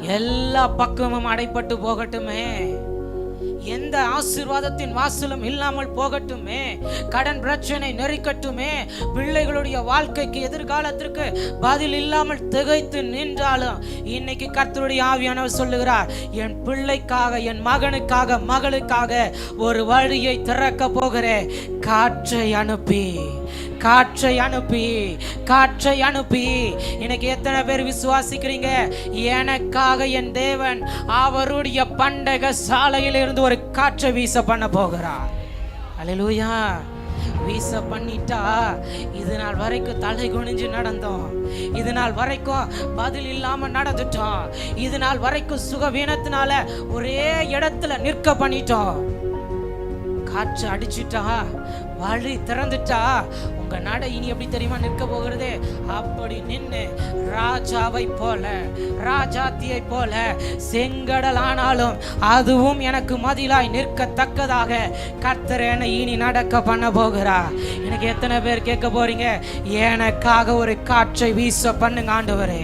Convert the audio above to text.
எல்லா பக்கமும் அடைப்பட்டு போகட்டுமே. எந்த ஆசீர்வாதத்தின் வாசலும் இல்லாமல் போகட்டுமே. கடன் பிரச்சனை நெருக்கட்டுமே. பிள்ளைகளுடைய வாழ்க்கைக்கு எதிர்காலத்திற்கு பதில் இல்லாமல் திகைத்து நின்றாலும் இன்னைக்கு கர்த்தருடைய ஆவியானவர் சொல்லுகிறார், என் பிள்ளைக்காக, என் மகனுக்காக, மகளுக்காக ஒரு வழியை திறக்க போகிறேன். காற்றை அனுப்பி, காற்றை அனுப்பி, காற்றை அனுப்பி. இன்னைக்கு எத்தனை பேர் விசுவாசிக்கிறீங்க? எனக்காக என் தேவன் அவருடைய பண்டக சாலையில் இருந்து ஒரு காற்றை வீச பண்ண போகிறார். அல்லேலூயா. வீச பண்ணிட்டா இது நாள் வரைக்கும் தலை குனிஞ்சு நடந்தோம், இது நாள் வரைக்கும் பதில் இல்லாம நடந்துட்டோம், இது நாள் வரைக்கும் சுகவீனத்தினால ஒரே இடத்துல நிற்க பண்ணிட்டோம். காற்று அடிச்சுட்டா, வழி திறந்துட்டா, உங்க நட இனி எப்படி தெரியுமா நிற்க போகிறது? அப்படி நின்று ராஜாவை போல, ராஜாத்தியை போல, செங்கடல் ஆனாலும் அதுவும் எனக்கு மதிலாய் நிற்கத்தக்கதாக கர்த்தர் என்னை இனி நடக்க பண்ண போகிறார். எனக்கு எத்தனை பேர் கேட்க போறீங்க, எனக்காக ஒரு காற்றை வீச பண்ணுங்க ஆண்டவரே.